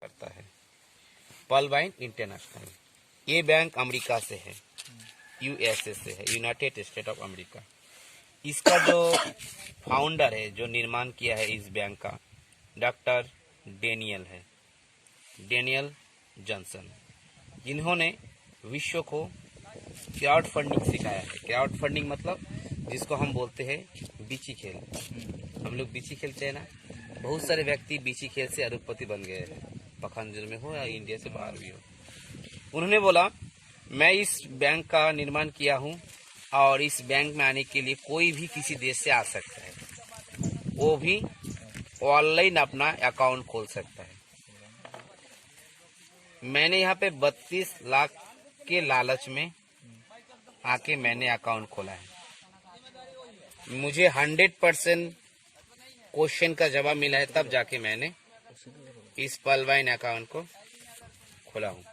करता है। पल्वाइन इंटरनेशनल, ये बैंक अमेरिका से है, यूएसए से है, यूनाइटेड स्टेट ऑफ अमेरिका। इसका जो फाउंडर है, जो निर्माण किया है इस बैंक का, डॉक्टर डेनियल है, डेनियल जॉनसन, जिन्होंने विश्व को क्राउड फंडिंग सिखाया है। क्राउड फंडिंग मतलब जिसको हम बोलते हैं बीची खेल। हम लोग बीची खेलते हैं ना, बहुत सारे व्यक्ति बीची खेल से अरबपति बन गए हैं, पखानजर में हो या इंडिया से बाहर भी हो। उन्होंने बोला मैं इस बैंक का निर्माण किया हूँ और इस बैंक में आने के लिए कोई भी किसी देश से आ सकता है, वो भी ऑनलाइन अपना अकाउंट खोल सकता है। मैंने यहाँ पे 32 लाख के लालच में आके मैंने अकाउंट खोला है। मुझे 100% क्वेश्चन का जवाब मिला है, तब जाके मैंने इस पल्वाइन अकाउंट को खोला हूँ।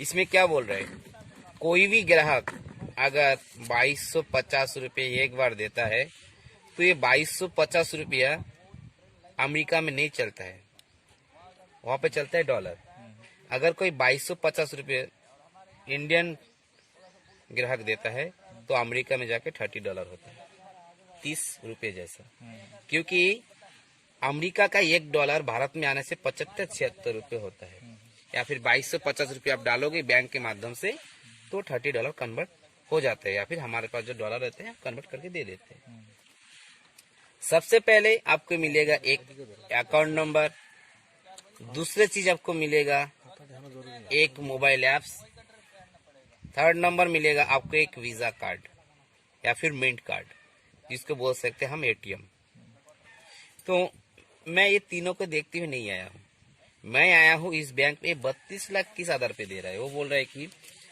इसमें क्या बोल रहे हैं, कोई भी ग्राहक अगर 2250 रुपये एक बार देता है तो ये 2250 रुपया अमेरिका में नहीं चलता है, वहाँ पे चलता है डॉलर। अगर कोई 2250 रुपये इंडियन ग्राहक देता है तो अमेरिका में जाके $30 होता है, 30 रुपये जैसा। क्योंकि अमेरिका का $1 भारत में आने से 75-76 रुपये होता है, या फिर 2250 रुपये आप डालोगे बैंक के माध्यम से तो $30 कन्वर्ट हो जाते हैं, या फिर हमारे पास जो डॉलर रहते हैं कन्वर्ट करके दे देते हैं। सबसे पहले आपको मिलेगा एक अकाउंट नंबर, दूसरी चीज आपको मिलेगा एक मोबाइल ऐप्स, थर्ड नंबर मिलेगा आपको एक वीजा कार्ड या फिर मिंट कार्ड, जिसको बोल सकते हैं हम एटीएम। तो मैं ये तीनों को देखते हुए नहीं आया हूँ, मैं आया हूँ इस बैंक में 32 लाख किस आधार पे दे रहा है। वो बोल रहा है कि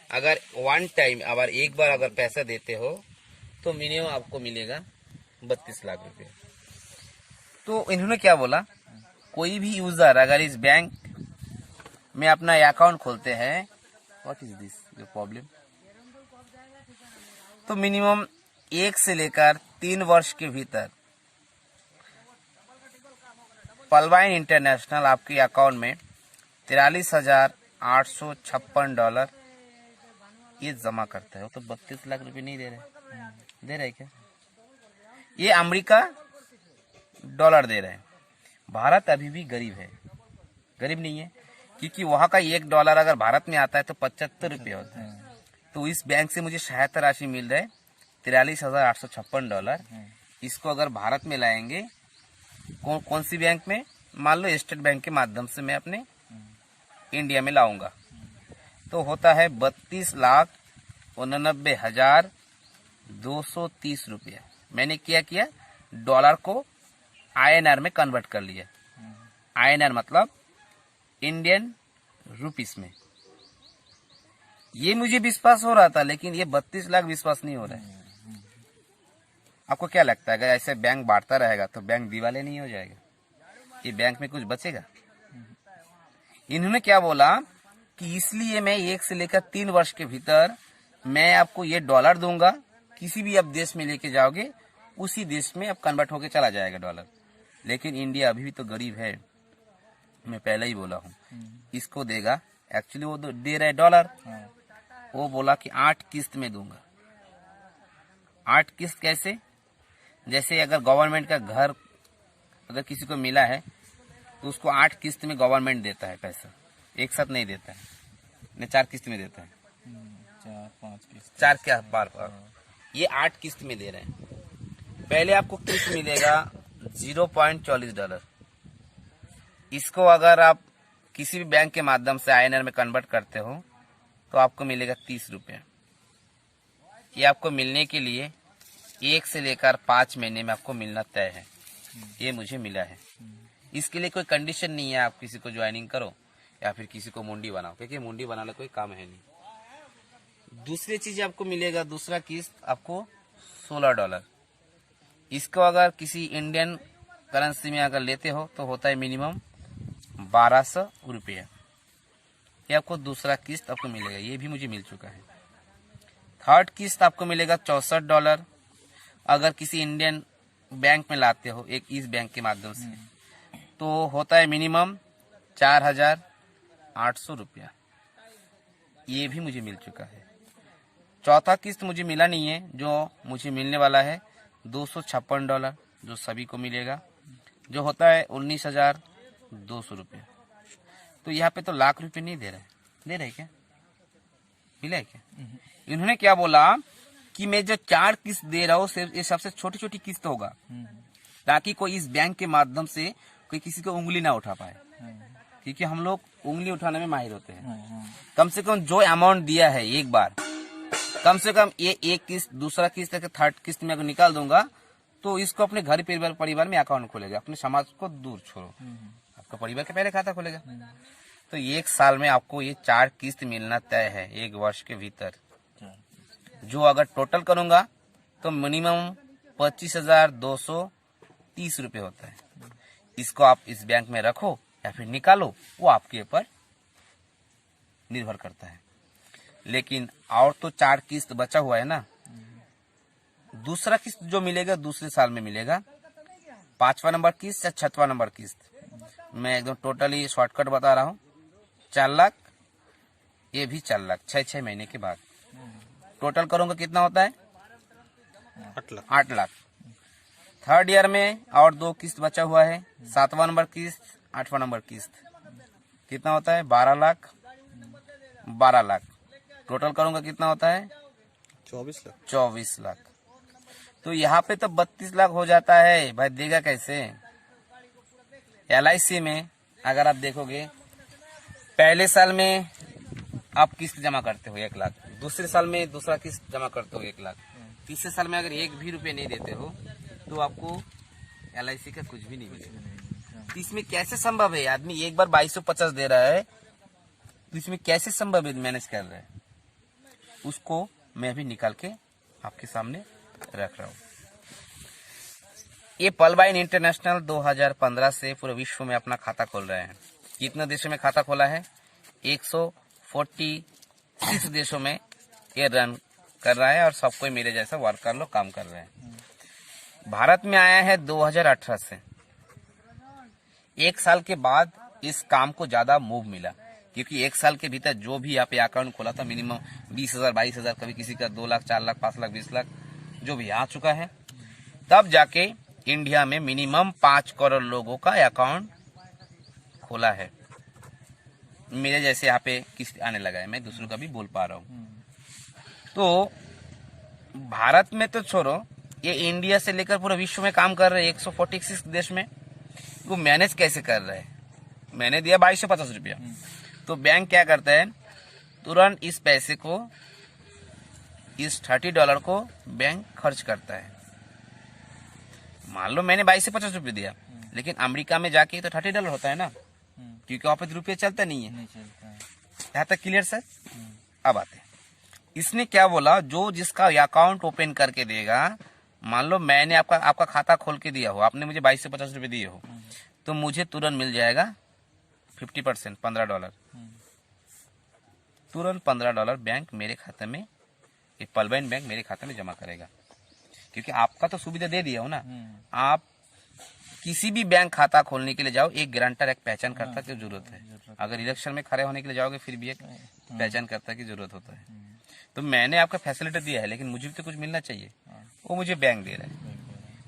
अगर वन टाइम अगर एक बार अगर पैसा देते हो तो मिनिमम आपको मिलेगा 32 लाख रुपए। तो इन्होंने क्या बोला, कोई भी यूजर अगर इस बैंक में अपना अकाउंट खोलते हैं, what is this your problem, तो मिनिमम 1 से लेकर 3 वर्ष के भीतर पल्वाइन इंटरनेशनल आपके अकाउंट में $43,856 ये जमा करता है। तो 32 लाख रुपए नहीं दे रहे, दे रहे क्या? ये अमेरिका डॉलर दे रहे हैं। भारत अभी भी गरीब है, गरीब नहीं है, क्योंकि वहां का $1 अगर भारत में आता है तो 75 रुपये होता है। तो इस बैंक से मुझे सहायता राशि मिल रहा है $43,856। इसको अगर भारत में लाएंगे, कौन सी बैंक में, मान लो स्टेट बैंक के माध्यम से मैं अपने इंडिया में लाऊंगा, तो होता है 32,89,230 रुपया। मैंने क्या किया, डॉलर को INR में कन्वर्ट कर लिया। INR मतलब इंडियन रुपीस में। ये मुझे विश्वास हो रहा था, लेकिन ये 32 लाख विश्वास नहीं हो रहा है। आपको क्या लगता है, अगर ऐसे बैंक बांटता रहेगा तो बैंक दिवाले नहीं हो जाएगा? ये बैंक में कुछ बचेगा? इन्होंने क्या बोला कि इसलिए मैं 1 से लेकर 3 वर्ष के भीतर मैं आपको ये डॉलर दूंगा, किसी भी आप देश में लेके जाओगे उसी देश में अब कन्वर्ट होके चला जाएगा डॉलर। लेकिन इंडिया अभी भी तो गरीब है, मैं पहले ही बोला हूँ, इसको देगा। एक्चुअली वो दे रहा है डॉलर, वो बोला कि 8 किस्त में दूंगा। 8 किस्त कैसे? जैसे अगर गवर्नमेंट का घर अगर किसी को मिला है तो उसको 8 किस्त में गवर्नमेंट देता है पैसा, एक साथ नहीं देता है, नहीं 4 किस्त में देता है, 4-5 किस्त, 4 क्या बार, ये 8 किस्त में दे रहे हैं। पहले आपको किस्त मिलेगा $0.40। इसको अगर आप किसी भी बैंक के माध्यम से INR में कन्वर्ट करते हो तो आपको मिलेगा 30 रुपये। ये आपको मिलने के लिए 1 से लेकर 5 महीने में आपको मिलना तय है। ये मुझे मिला है। इसके लिए कोई कंडीशन नहीं है, आप किसी को ज्वाइनिंग करो या फिर किसी को मुंडी बनाओ, क्योंकि मुंडी बनाना कोई काम है नहीं। दूसरी चीज आपको मिलेगा, दूसरा किस्त आपको $16। इसको अगर किसी इंडियन करेंसी में अगर लेते हो तो होता है मिनिमम 1200 रुपया। ये आपको दूसरा किस्त आपको मिलेगा, ये भी मुझे मिल चुका है। थर्ड किस्त आपको मिलेगा $64। अगर किसी इंडियन बैंक में लाते हो, एक इस बैंक के माध्यम से, तो होता है मिनिमम 4,800 रुपया, ये भी मुझे मिल चुका है। चौथा किस्त मुझे मिला नहीं है, जो मुझे मिलने वाला है $256, जो सभी को मिलेगा, जो होता है 19,200 रुपया। तो यहाँ पे तो लाख रुपए नहीं दे रहे क्या? मिला है क्या? इन्होंने क्या बोला कि मैं जो 4 किस्त दे रहा हूँ ये सबसे छोटी छोटी किस्त होगा, ताकि कोई इस बैंक के माध्यम से कोई किसी को उंगली ना उठा पाए, क्योंकि हम लोग उंगली उठाने में माहिर होते हैं। कम से कम जो अमाउंट दिया है एक बार, कम से कम ये एक किस्त, दूसरा किस्त, थर्ड किस्त में अगर निकाल दूंगा तो इसको अपने घर परिवार में अकाउंट खोलेगा। अपने समाज को दूर छोड़ो, आपका परिवार के पहले खाता खोलेगा। तो 1 साल में आपको ये 4 किस्त मिलना तय है, 1 वर्ष के भीतर। जो अगर टोटल करूंगा तो मिनिमम 25,230 रुपये होता है। इसको आप इस बैंक में रखो या फिर निकालो, वो आपके ऊपर निर्भर करता है। लेकिन और तो 4 किस्त बचा हुआ है ना, दूसरा किस्त जो मिलेगा दूसरे साल में मिलेगा, 5वां नंबर किस्त या 6वां नंबर किस्त। मैं एकदम टोटली शॉर्टकट बता रहा हूँ। 4 लाख, ये भी 4 लाख, 6 महीने के बाद टोटल करूंगा कितना होता है? 8 लाख। थर्ड ईयर में और 2 किस्त बचा हुआ है, 7वां नंबर किस्त, 8वां नंबर किस्त, कितना होता है? 12 लाख। टोटल करूंगा कितना होता है? 24 लाख। तो यहाँ पे तो 32 लाख हो जाता है भाई, देगा कैसे? LIC में अगर आप देखोगे, पहले साल में आप किस्त जमा करते हो 1 लाख, दूसरे साल में दूसरा किस्त जमा करते हो 1 लाख, तीसरे साल में अगर 1 भी रुपये नहीं देते हो तो आपको LIC का कुछ भी नहीं मिलेगा। तो इसमें कैसे संभव है? आदमी एक बार 2250 दे रहा है, तो इसमें कैसे संभव है मैनेज कर रहा है? उसको मैं भी निकाल के आपके सामने रख रहा हूँ। ये पलवाइन इंटरनेशनल 2015 से पूरे विश्व में अपना खाता खोल रहे हैं। कितने देशों में खाता खोला है? 146 देशों में ये रन कर रहा है और सबको मेरे जैसा वर्कर लोग काम कर रहे हैं। भारत में आया है 2018 से। 1 साल के बाद इस काम को ज्यादा मूव मिला, क्योंकि 1 साल के भीतर जो भी यहाँ पे अकाउंट खोला था मिनिमम 20,000, 22,000, कभी किसी का 2 लाख, 4 लाख, 5 लाख, 20 लाख जो भी आ चुका है। तब जाके इंडिया में मिनिमम 5 करोड़ लोगों का अकाउंट खोला है। मेरे जैसे यहाँ पे किस्त आने लगा है, मैं दूसरों का भी बोल पा रहा हूँ। तो भारत में तो छोड़ो, ये इंडिया से लेकर पूरे विश्व में काम कर रहे हैं 146 देश में। वो मैनेज कैसे कर रहे हैं? मैंने दिया 2250 रुपया, तो बैंक क्या करता है? तुरंत इस पैसे को, इस $30 को बैंक खर्च करता है। मान लो मैंने 2250 रुपये दिया, लेकिन अमेरिका में जाके तो $30 होता है ना, क्योंकि वहां पे रुपये चलता नहीं है। यहाँ तक क्लियर सर? अब आते हैं, इसने क्या बोला, जो जिसका अकाउंट ओपन करके देगा, मान लो मैंने आपका खाता खोल के दिया हो, आपने मुझे 2250 रुपये दिए हो, तो मुझे तुरंत मिल जाएगा 50%, $15। तुरंत $15 बैंक मेरे खाते में, एक पलवाइन बैंक मेरे खाते में जमा करेगा, क्योंकि आपका तो सुविधा दे दिया हो ना। आप किसी भी बैंक खाता खोलने के लिए जाओ, एक गारंटर, एक पहचान करता की जरूरत है। अगर इलेक्शन में खड़े होने के लिए जाओगे फिर भी एक पहचान करता की जरूरत होता है। तो मैंने आपका फैसिलिटी दिया है, लेकिन मुझे भी तो कुछ मिलना चाहिए, वो मुझे बैंक दे रहा है।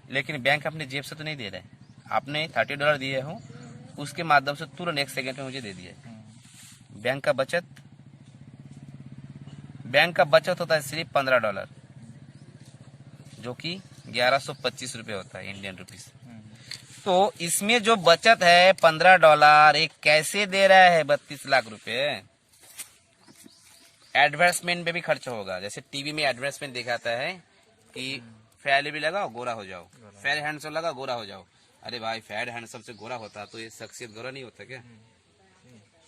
लेकिन बैंक अपने जेब से तो नहीं दे रहा है। आपने $30 दिए हो, उसके माध्यम से तुरंत 1 सेकेंड में मुझे दे दिया। बैंक का बचत होता है सिर्फ $15, जो कि 1125 रुपये होता है इंडियन रुपीस। तो इसमें जो बचत है $15, एक कैसे दे रहा है 32 लाख रुपए? एडवर्टाइजमेंट में भी खर्च होगा। जैसे टीवी में एडवर्टाइजमेंट दिखाता है कि फेयर भी लगाओ गोरा हो जाओ, फेयर हैंडसम लगा गोरा हो जाओ। अरे भाई, फेयर हैंडसम से गोरा होता तो ये शख्सियत गोरा नहीं होता क्या?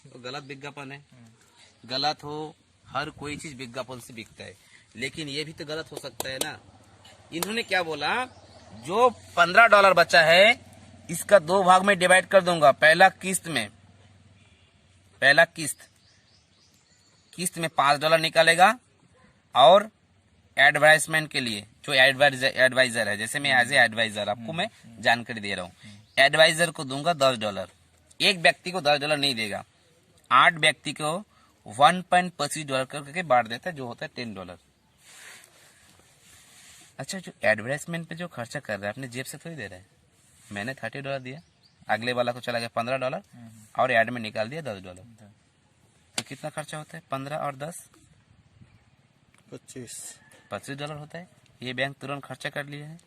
तो गलत विज्ञापन है। गलत हो, हर कोई चीज विज्ञापन से बिकता है, लेकिन ये भी तो गलत हो सकता है ना। इन्होंने क्या बोला, जो $15 बचा है इसका 2 भाग में डिवाइड कर दूंगा। पहला किस्त में $5 निकालेगा, और एडवर्टाइजमेंट के लिए जो एडवाइजर है, जैसे मैं एज ए एडवाइजर आपको मैं जानकारी दे रहा हूँ, एडवाइजर को दूंगा $10। एक व्यक्ति को $10 नहीं देगा, 8 व्यक्ति को $1.25 करके बांट देता है, जो होता है $10। अच्छा, जो एडवर्टाइजमेंट पे जो खर्चा कर रहा है अपने जेब से थोड़ी दे रहा है। मैंने $30 दिया, अगले वाला को चला गया $15 और एड में निकाल दिया $10। तो कितना खर्चा होता है? 15 और 10 $25 होता है। ये बैंक तुरंत खर्चा कर लिया है,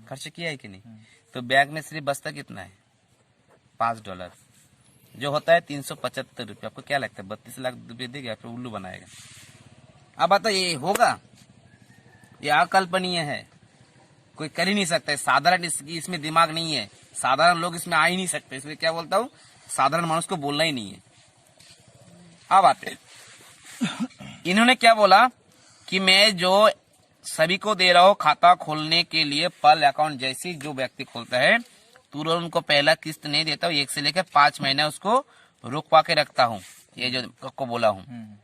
खर्चा किया है कि नहीं? तो बैंक में सिर्फ बचता कितना है? $5, जो होता है ₹375। आपको क्या लगता है 32 लाख रुपए देगा फिर उल्लू बनाएगा? अब बताइए ये होगा? ये अकल्पनीय है, कोई कर ही नहीं सकता है। साधारण इसमें दिमाग नहीं है, साधारण लोग इसमें आ ही नहीं सकते। इसलिए क्या बोलता हूँ, साधारण मनुष्य को बोलना ही नहीं है। अब आते इन्होंने क्या बोला कि मैं जो सभी को दे रहा हूँ खाता खोलने के लिए पल अकाउंट, जैसी जो व्यक्ति खोलता है तुरंत उनको पहला किस्त नहीं देता हूँ, 1 से लेकर 5 महीने उसको रुकवा के रखता हूँ। ये जो को बोला हूँ,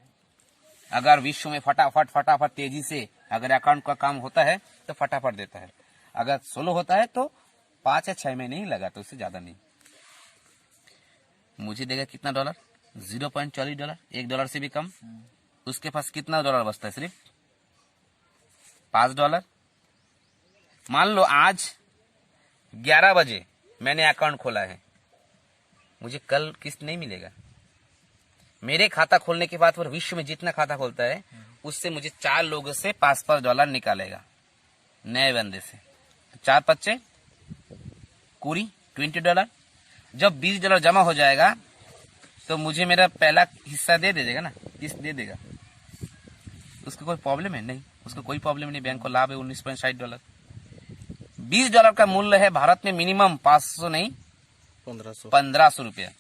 अगर विश्व में फटाफट तेजी से अगर अकाउंट का काम होता है तो फटाफट देता है, अगर स्लो होता है तो 5 या 6 महीने ही लगा, तो उससे ज्यादा नहीं। मुझे देगा कितना $? $0.40, $1 से भी कम। उसके पास कितना $? बचता है? सिर्फ $5। मान लो आज 11 बजे मैंने अकाउंट खोला है, मुझे कल किस्त नहीं मिलेगा। मेरे खाता खोलने के बाद पर विश्व में जितना खाता खोलता है उससे मुझे 4 लोगों से $5 निकालेगा, नए बंदे से। तो 4 पच्चे कुरी $20। जब $20 जमा हो जाएगा तो मुझे मेरा पहला हिस्सा दे देगा ना, किस्त दे देगा। उसका कोई प्रॉब्लम है? नहीं, उसका कोई प्रॉब्लम नहीं। बैंक को लाभ है $19.60। $20 का मूल्य है भारत में मिनिमम 500 नहीं 1500 रुपया।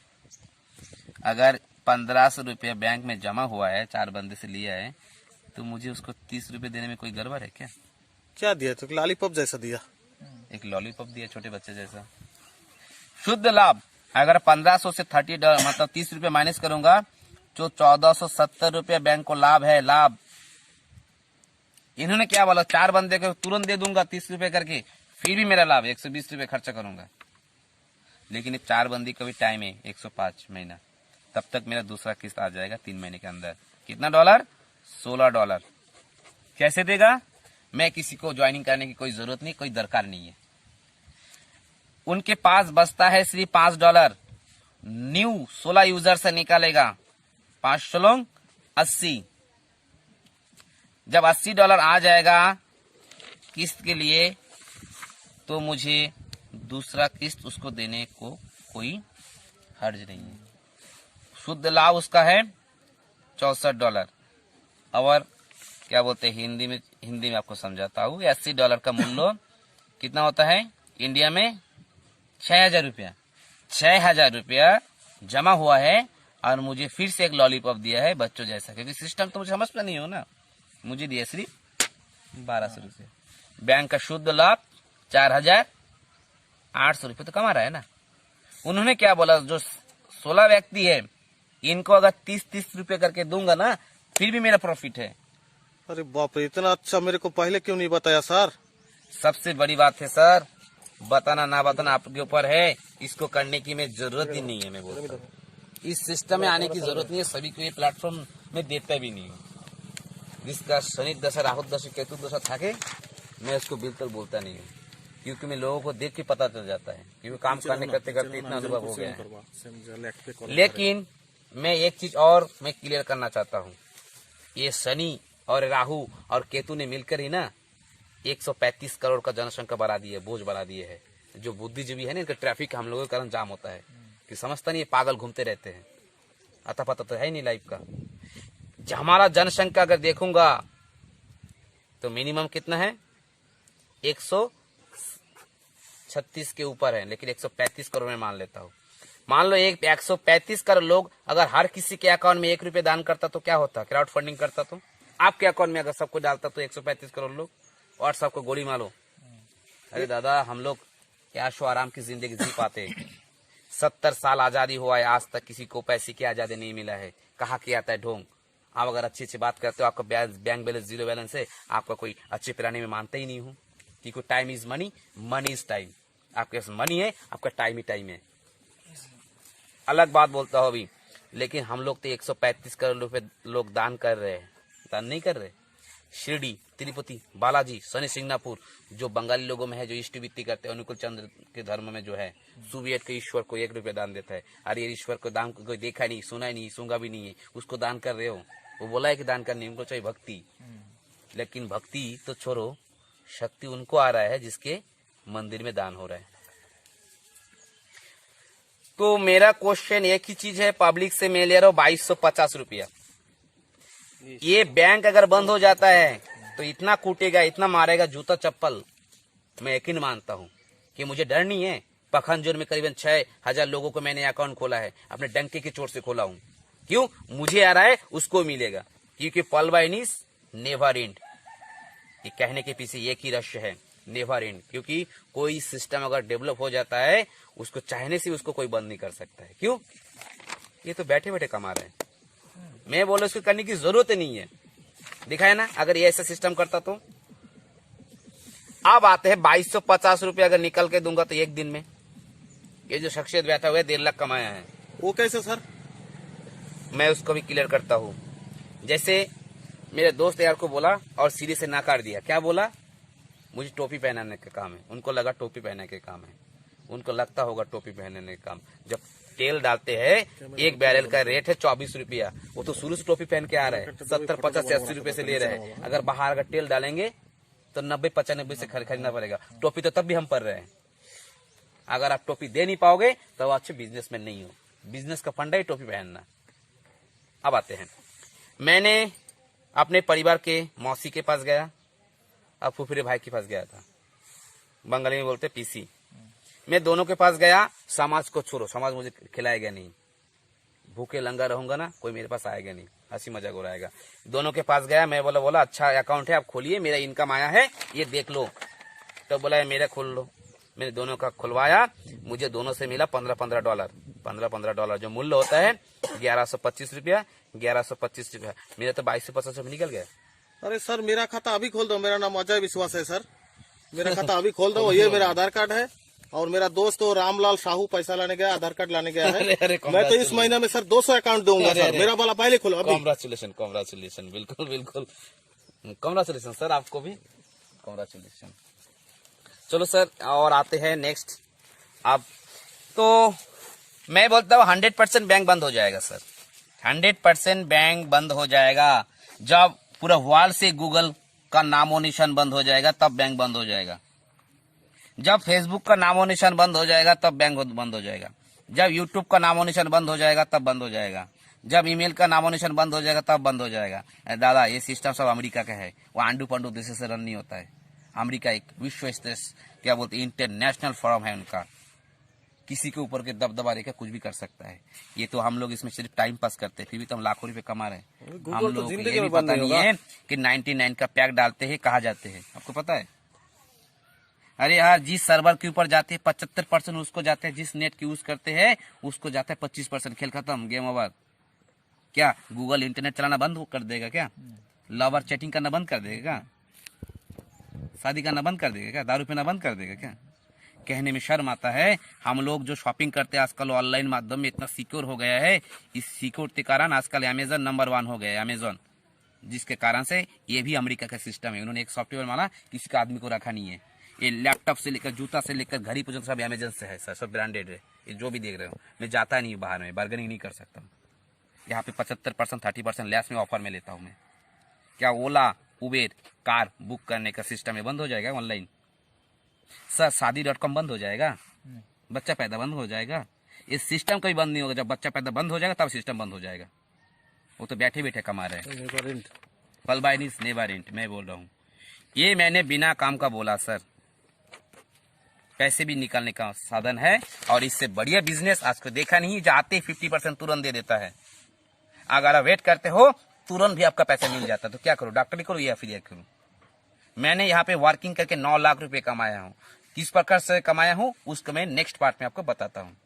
अगर 1500 रुपया बैंक में जमा हुआ है, 4 बंदे से लिया है, तो मुझे उसको 30 रुपए देने में कोई गड़बड़ है क्या? क्या दिया? तो लॉलीपॉप जैसा दिया, एक लॉलीपॉप दिया छोटे बच्चे जैसा। शुद्ध लाभ अगर 1500 से $30 मतलब 30 रुपए माइनस करूंगा तो 1470 रुपया बैंक को लाभ है, लाभ। इन्होंने क्या बोला, 4 बंदे को तुरंत दे दूंगा 30 रुपए करके, फिर भी मेरा लाभ 120 रुपए खर्चा करूंगा। लेकिन 4 बंदी का भी टाइम है 105 महीना, तब तक मेरा दूसरा किस्त आ जाएगा 3 महीने के अंदर। कितना $? $16। कैसे देगा? मैं किसी को ज्वाइनिंग करने की कोई जरूरत नहीं, कोई दरकार नहीं है। उनके पास बचता है सिर्फ $5। न्यू 16 यूजर से निकालेगा, 5 16 80। जब $80 आ जाएगा किस्त के लिए तो मुझे दूसरा किस्त उसको देने को कोई हर्ज नहीं है। शुद्ध लाभ उसका है $64। और क्या बोलते हैं हिंदी में आपको समझाता हूँ। $80 का मूल्य कितना होता है इंडिया में? 6000 रुपया। 6000 रुपया जमा हुआ है और मुझे फिर से एक लॉलीपॉप दिया है बच्चों जैसा, क्योंकि सिस्टम तो मुझे समझ में नहीं हो ना। मुझे दिया सिर्फ 1200 रुपये। बैंक का शुद्ध लाभ 4800 रुपये तो कमा रहा है ना। उन्होंने क्या बोला, जो 16 व्यक्ति है इनको अगर 30-30 रुपये करके दूंगा ना, फिर भी मेरा प्रॉफिट है। अरे बाप रे, इतना अच्छा मेरे को पहले क्यों नहीं बताया सर? सबसे बड़ी बात है सर, बताना ना बताना आपके ऊपर है। इसको करने की मैं जरूरत ही नहीं है। मैं बोलता हूँ इस सिस्टम में आने की जरूरत नहीं है। सभी को ये प्लेटफॉर्म में देता भी नहीं हूँ। जिसका शनि दशा, राहु दशा, केतु दशा थाके, मैं उसको बिल्कुल बोलता नहीं हूँ, क्योंकि मैं लोगों को देख के पता चल जाता है, क्योंकि काम करने करते करते इतना अनुभव हो गया है। लेकिन मैं एक चीज और मैं क्लियर करना चाहता हूँ, ये शनि और राहु और केतु ने मिलकर ही ना 135 करोड़ का जनसंख्या बढ़ा दी है, बोझ बढ़ा दिए है। जो बुद्धिजीवी है ना, इनका ट्रैफिक हम लोगों के कारण जाम होता है कि समझता नहीं, ये पागल घूमते रहते हैं, अता पता तो है ही नहीं लाइफ का। हमारा जनसंख्या अगर देखूंगा तो मिनिमम कितना है, 136 के ऊपर है, लेकिन 135 करोड़ में मान लेता हूँ। मान लो 135 करोड़ लोग अगर हर किसी के अकाउंट में 1 रुपये दान करता तो क्या होता, क्राउड फंडिंग करता तो आपके अकाउंट में अगर सबको डालता तो 135 करोड़ लोग और सबको गोली मारो। अरे दादा, हम लोग ऐशो आराम की जिंदगी जी पाते। 70 साल आजादी हुआ है, आज तक किसी को पैसे की आजादी नहीं मिला है। कहाँ के आता है ढोंग। आप अगर अच्छी अच्छी बात करते हो, आपका बैंक बैलेंस 0 बैलेंस है, आपका कोई अच्छे पिलाने में मानता ही नहीं हूँ, क्योंकि time is money, money is time. आपके पास मनी है, आपका टाइम ही टाइम है। अलग बात बोलता हूँ अभी, लेकिन हम लोग तो 135 करोड़ रुपए लोग दान कर रहे हैं, दान नहीं कर रहे। शिरडी, तिरुपति, बालाजी, शनि सिंगापुर, जो बंगाली लोगों में है, जो इष्ट वित्ती करते हैं, अनुकूल चंद्र के धर्म में जो है, सुवियत के ईश्वर को 1 रुपया दान देता है। अरे ये ईश्वर को दान कोई देखा नहीं, सुना नहीं, सूंगा भी नहीं है, उसको दान कर रहे हो। वो बोला है कि दान करनी, उनको चाहिए भक्ति, लेकिन भक्ति तो छोड़ो, शक्ति उनको आ रहा है जिसके मंदिर में दान हो रहा है। तो मेरा क्वेश्चन एक ही चीज है, पब्लिक से मैं ले रहा हूँ 2250 रुपया। ये बैंक अगर बंद हो जाता है तो इतना कूटेगा, इतना मारेगा, जूता चप्पल। मैं यकीन मानता हूँ कि मुझे डर नहीं है। पखानजोर में करीबन 6000 लोगों को मैंने अकाउंट खोला है, अपने डंके की चोट से खोला हूँ। क्यों? मुझे आ रहा है, उसको मिलेगा, क्योंकि पल बाय नीस नेवर एंड। ये कहने के पीछे एक ही रहस्य है, नेवर एंड। क्योंकि कोई सिस्टम अगर डेवलप हो जाता है, उसको चाहने से उसको कोई बंद नहीं कर सकता है। क्यों? ये तो बैठे बैठे कमा रहे हैं। मैं बोला उसको करने की जरूरत नहीं है, दिखाए ना। अगर ये ऐसा सिस्टम करता तो अब आते हैं 2250 रुपया अगर निकल के दूंगा तो एक दिन में ये जो शख्सियत बैठा हुआ है 1.5 लाख कमाया है। वो कैसे सर? मैं उसको भी क्लियर करता हूँ। जैसे मेरे दोस्त यार को बोला और सीधे से नाकार दिया। क्या बोला? मुझे टोपी पहनाने का काम है। उनको लगा टोपी पहनने के काम है, उनको लगता होगा टोपी पहनने का काम। जब तेल डालते हैं, एक बैरल का रेट है 24 रुपया, वो तो शुरू से टोपी पहन के आ रहा है, 70, 50, 80 रुपए से ले रहे हैं। अगर बाहर अगर तेल डालेंगे तो 90, 95 से खरीदना पड़ेगा। टोपी तो तब भी हम पर रहे हैं। अगर आप टोपी दे नहीं पाओगे तो अच्छे बिजनेसमैन नहीं हो। बिजनेस का फंडा ही टोपी पहनना। अब आते हैं, मैंने अपने परिवार के मौसी के पास गया, अब फुफरे भाई के पास गया था, बंगाली में बोलते पीसी। मैं दोनों के पास गया। समाज को छोड़ो, समाज मुझे खिलाएगा नहीं, भूखे लंगा रहूंगा ना, कोई मेरे पास आएगा नहीं, हंसी मजाक उड़ाएगा। दोनों के पास गया, मैं बोला अच्छा अकाउंट है, आप खोलिए, मेरा इनकम आया है, ये देख लो। तो बोला मेरा खोल लो। मैंने दोनों का खुलवाया, मुझे दोनों से मिला $15 डॉलर। $15 जो मूल्य होता है 1125 रुपया। 1125 रुपया मेरा तो 2250 रुपये निकल गया। अरे सर, मेरा खाता अभी खोल दो। मेरा नाम अजय विश्वास है सर, मेरा खाता अभी खोल दो। ये मेरा आधार कार्ड है, और मेरा दोस्त तो रामलाल साहू पैसा लाने गया, आधार कार्ड लाने गया है। अरे मैं तो इस महीने में सर 200 अकाउंट दूंगा सर। मेरा वाला पहले खोलो अभी। कॉन्ग्रेचुलेशन, बिल्कुल बिल्कुल कॉन्ग्रेचुलेशन सर, आपको भी कॉन्ग्रेचुलेशन। चलो सर, और आते हैं नेक्स्ट। अब तो मैं बोलता हूँ 100% बैंक बंद हो जाएगा सर। 100% बैंक बंद हो जाएगा। जब पूरा वर्ल्ड से गूगल का नामो निशान बंद हो जाएगा तब बैंक बंद हो जाएगा। जब फेसबुक का नामो निशान बंद हो जाएगा तब बैंक बंद हो जाएगा। जब यूट्यूब का नामो निशान बंद हो जाएगा तब बंद हो जाएगा। जब ईमेल का नामो निशान बंद हो जाएगा तब बंद हो जाएगा। दादा, ये सिस्टम सब अमेरिका का है, वो आंडू पंडू देश से रन नहीं होता है। अमेरिका एक विश्व स्तर क्या बोलते इंटरनेशनल फॉर्म है उनका, किसी के ऊपर के दबदबा रेखा कुछ भी कर सकता है। ये तो हम लोग इसमें सिर्फ टाइम पास करते हैं, फिर भी तो हम लाखों रुपए कमा रहे हैं। हम लोग को ये भी पता नहीं है कि 99 का पैक डालते हैं, कहाँ जाते हैं, आपको पता है? अरे यार, जिस सर्वर के ऊपर जाते हैं 75% उसको जाते हैं, जिस नेट की यूज करते हैं उसको जाता है 25%। खेल खत्म, गेम ओवर। क्या गूगल इंटरनेट चलाना बंद कर देगा क्या? लवर चैटिंग करना बंद कर देगा क्या? शादी करना बंद कर देगा क्या? दारू पीना बंद कर देगा क्या? कहने में शर्म आता है। हम लोग जो शॉपिंग करते हैं आजकल ऑनलाइन माध्यम में इतना सिक्योर हो गया है। इस सिक्योरिटी के कारण आजकल अमेजन नंबर 1 हो गया है, अमेजन, जिसके कारण से ये भी अमेरिका का सिस्टम है। उन्होंने एक सॉफ्टवेयर माना, किसी का आदमी को रखा नहीं है। ये लैपटॉप से लेकर जूता से लेकर घड़ी पर्यंत सब अमेजन से है सर, सब ब्रांडेड है। ये जो भी देख रहे हो, मैं जाता नहीं बाहर में, बार्गेनिंग नहीं कर सकता हूँ। यहाँ पे 75%, 30% लेस में ऑफर में लेता हूँ मैं। क्या ओला, उबेर, कार बुक करने का सिस्टम है बंद हो जाएगा ऑनलाइन सर। शादी.com बंद हो जाएगा, बच्चा पैदा बंद हो जाएगा। इस सिस्टम कभी बंद नहीं होगा। जब बच्चा पैदा बंद हो जाएगा तब सिस्टम बंद हो जाएगा। वो तो बैठे बैठे कमा रहे हैं। पल बाय नीस नेवर एंड। मैं बोल रहा हूँ, ये मैंने बिना काम का बोला सर। पैसे भी निकालने का साधन है, और इससे बढ़िया बिजनेस आज को देखा नहीं। जाते 50% तुरंत दे देता है। अगर आप वेट करते हो तुरंत भी आपका पैसा मिल जाता है। तो क्या करो, डॉक्टरी करो या फिर करो। मैंने यहाँ पे वर्किंग करके 9 लाख रुपए कमाया हूँ। किस प्रकार से कमाया हूँ उसको मैं नेक्स्ट पार्ट में आपको बताता हूँ।